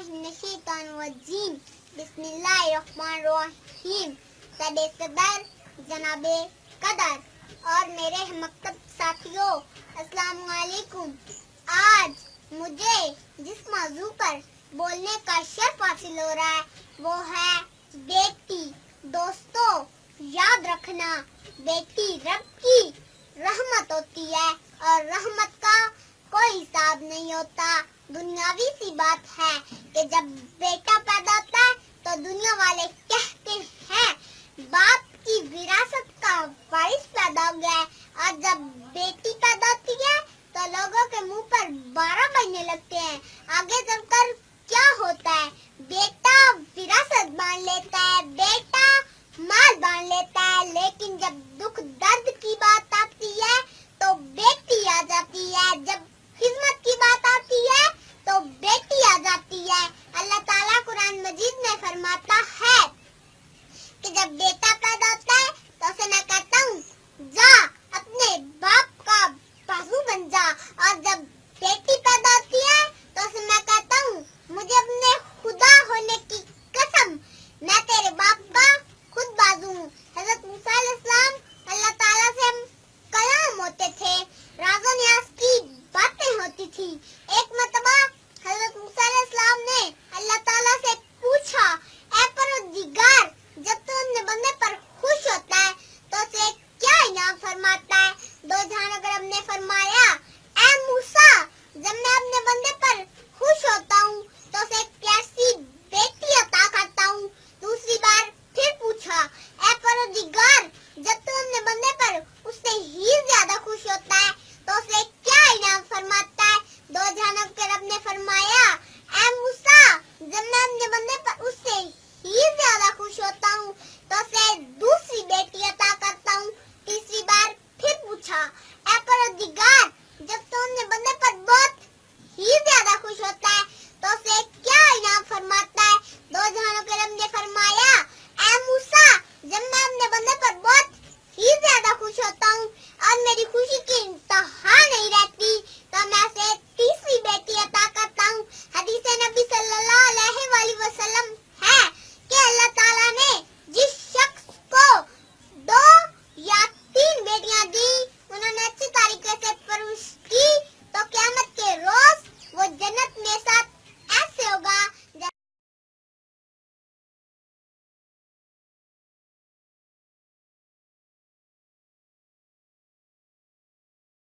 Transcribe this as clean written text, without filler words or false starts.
बिस्मिल्लाहिर्रहमानिर्रहीम बिस्मिल्लाहिर्रहमानिर्रहीम। सदे सदर जनाबे कदर और मेरे मकतब साथियों, अस्सलाम वालेकुम। आज मुझे जिस मौजू पर बोलने का शर्फ हासिल हो रहा है वो है बेटी। दोस्तों, याद रखना, बेटी रब की रहमत होती है और रहमत का कोई हिसाब नहीं होता। दुनियावी सी बात है कि जब बेटी